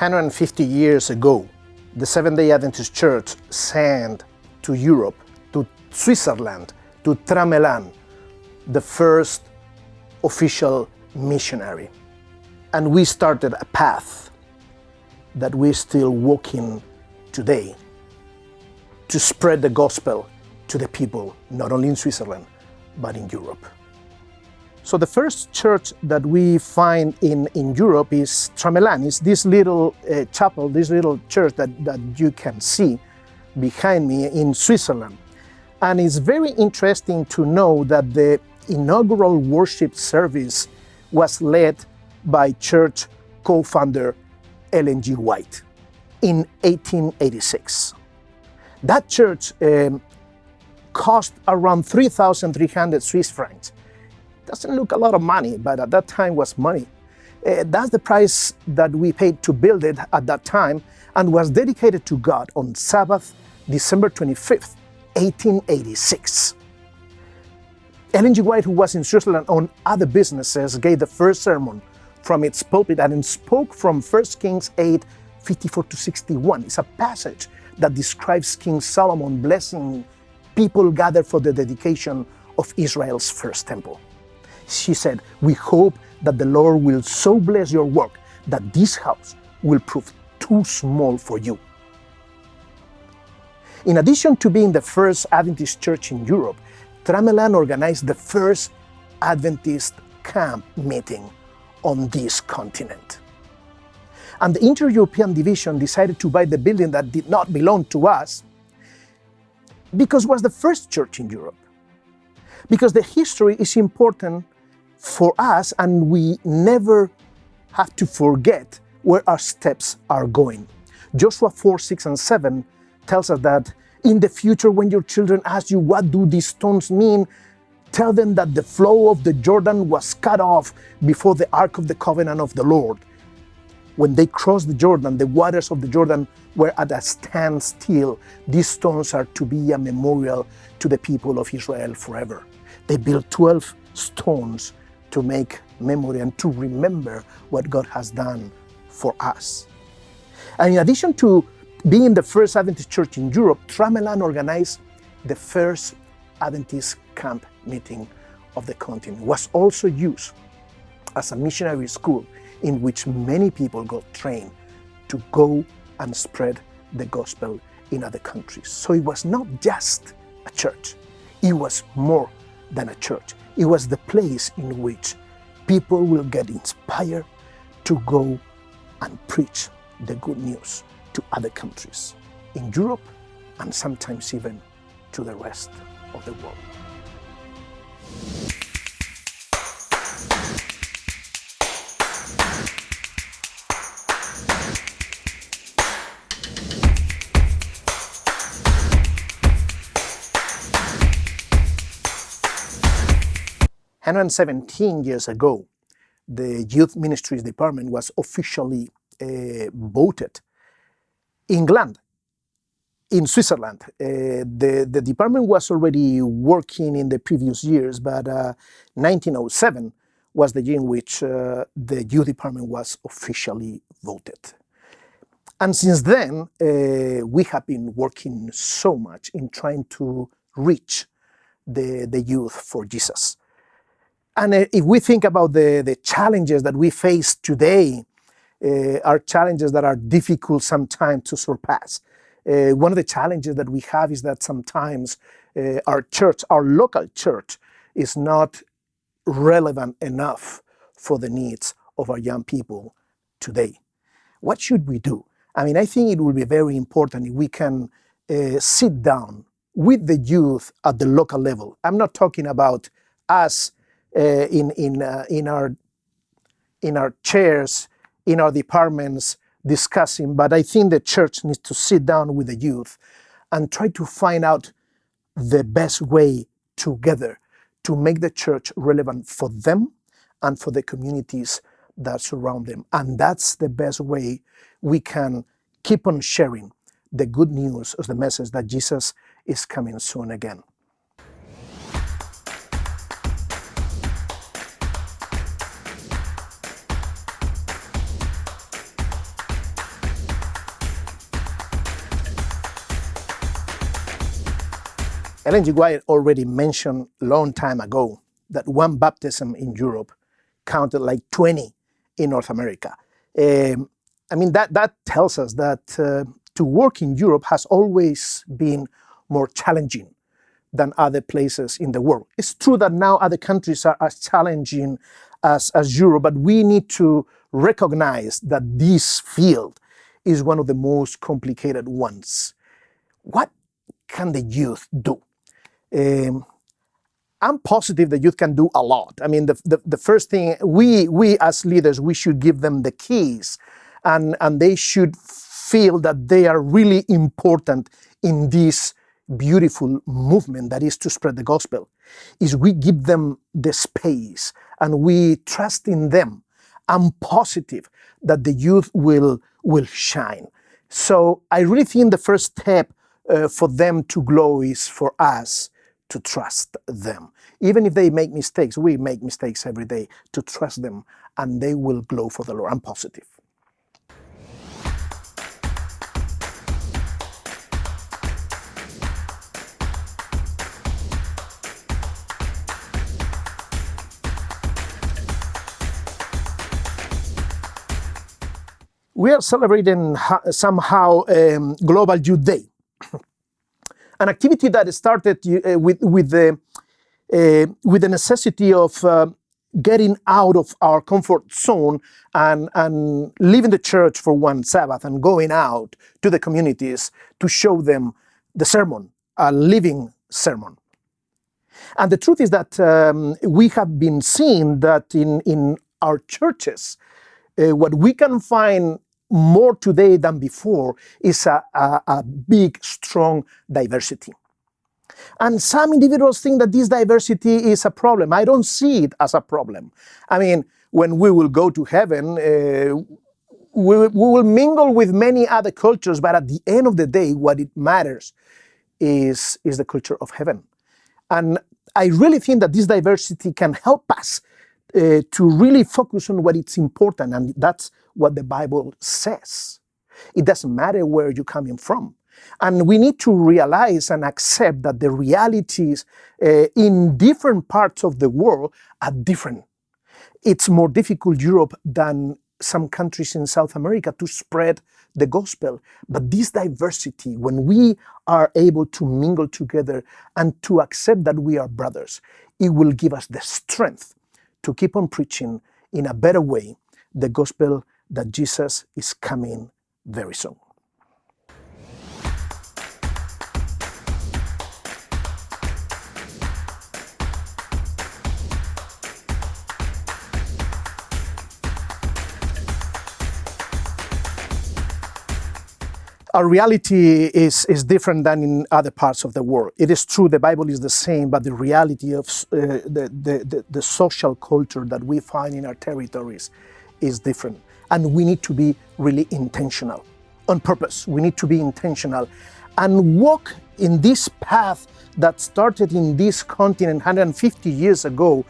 150 years ago, the Seventh-day Adventist Church sent to Europe, to Switzerland, to Tramelan, the first official missionary. And we started a path that we're still walking today to spread the gospel to the people, not only in Switzerland, but in Europe. So the first church that we find in Europe is Tramelan. It's this little chapel, this little church that you can see behind me in Switzerland. And it's very interesting to know that the inaugural worship service was led by church co-founder Ellen G. White in 1886. That church cost around 3,300 Swiss francs. Doesn't look a lot of money, but at that time was money. That's the price that we paid to build it at that time, and was dedicated to God on Sabbath, December 25th, 1886. Ellen G. White, who was in Switzerland on other businesses, gave the first sermon from its pulpit and spoke from 1 Kings 8, 54 to 61. It's a passage that describes King Solomon blessing people gathered for the dedication of Israel's first temple. She said, "We hope that the Lord will so bless your work that this house will prove too small for you." In addition to being the first Adventist church in Europe, Tramelan organized the first Adventist camp meeting on this continent. And the Inter-European Division decided to buy the building that did not belong to us because it was the first church in Europe. Because the history is important for us, and we never have to forget where our steps are going. Joshua 4, 6, and 7 tells us that in the future, when your children ask you, "What do these stones mean?" tell them that the flow of the Jordan was cut off before the Ark of the Covenant of the Lord. When they crossed the Jordan, the waters of the Jordan were at a standstill. These stones are to be a memorial to the people of Israel forever. They built 12 stones to make memory and to remember what God has done for us. And in addition to being the first Adventist church in Europe, Tramelan organized the first Adventist camp meeting of the continent. It was also used as a missionary school in which many people got trained to go and spread the gospel in other countries. So it was not just a church, it was more than a church. It was the place in which people will get inspired to go and preach the good news to other countries in Europe, and sometimes even to the rest of the world. And 117 years ago, the Youth Ministries Department was officially voted. England, in Switzerland, the department was already working in the previous years, but 1907 was the year in which the youth department was officially voted. And since then, we have been working so much in trying to reach the youth for Jesus. And if we think about the challenges that we face today, are challenges that are difficult sometimes to surpass. One of the challenges that we have is that sometimes our church, our local church, is not relevant enough for the needs of our young people today. What should we do? I mean, I think it will be very important if we can sit down with the youth at the local level. I'm not talking about us in our chairs, in our departments discussing, but I think the church needs to sit down with the youth and try to find out the best way together to make the church relevant for them and for the communities that surround them. And that's the best way we can keep on sharing the good news of the message that Jesus is coming soon again. Ellen G. White already mentioned a long time ago that one baptism in Europe counted like 20 in North America. That tells us that to work in Europe has always been more challenging than other places in the world. It's true that now other countries are as challenging as Europe, but we need to recognize that this field is one of the most complicated ones. What can the youth do? I'm positive the youth can do a lot. I mean, the first thing, we as leaders, we should give them the keys, and they should feel that they are really important in this beautiful movement that is to spread the gospel. Is we give them the space and we trust in them. I'm positive that the youth will shine. So I really think the first step for them to glow is for us to trust them. Even if they make mistakes, we make mistakes every day, to trust them, and they will glow for the Lord. I'm positive. We are celebrating somehow Global Youth Day, an activity that started with the necessity of getting out of our comfort zone and leaving the church for one Sabbath and going out to the communities to show them the sermon, a living sermon. And the truth is that we have been seeing that in our churches, what we can find more today than before is a big, strong diversity. And some individuals think that this diversity is a problem. I don't see it as a problem. I mean, when we will go to heaven, we will mingle with many other cultures, but at the end of the day, what it matters is the culture of heaven. And I really think that this diversity can help us to really focus on what is important, and that's what the Bible says. It doesn't matter where you're coming from. And we need to realize and accept that the realities in different parts of the world are different. It's more difficult in Europe than some countries in South America to spread the gospel. But this diversity, when we are able to mingle together and to accept that we are brothers, it will give us the strength to keep on preaching in a better way the gospel that Jesus is coming very soon. Our reality is different than in other parts of the world. It is true the Bible is the same, but the reality of the social culture that we find in our territories is different. And we need to be really intentional, on purpose. We need to be intentional and walk in this path that started in this continent 150 years ago,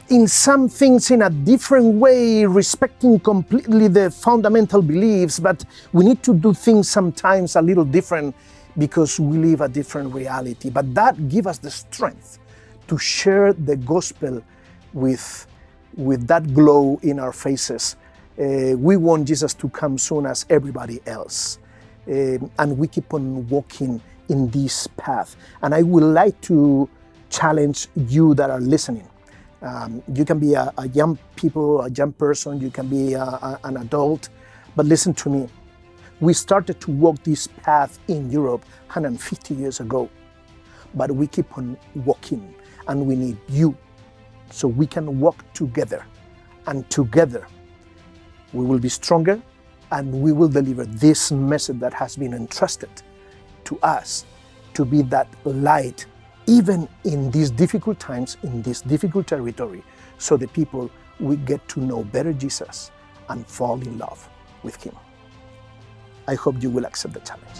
in some things in a different way, respecting completely the fundamental beliefs, but we need to do things sometimes a little different because we live a different reality. But that gives us the strength to share the gospel with that glow in our faces. We want Jesus to come soon as everybody else. And we keep on walking in this path. And I would like to challenge you that are listening. You can be a young person, you can be an adult, but listen to me. We started to walk this path in Europe 150 years ago, but we keep on walking, and we need you so we can walk together, and together we will be stronger, and we will deliver this message that has been entrusted to us to be that light even in these difficult times, in this difficult territory, so the people will get to know better Jesus and fall in love with Him. I hope you will accept the challenge.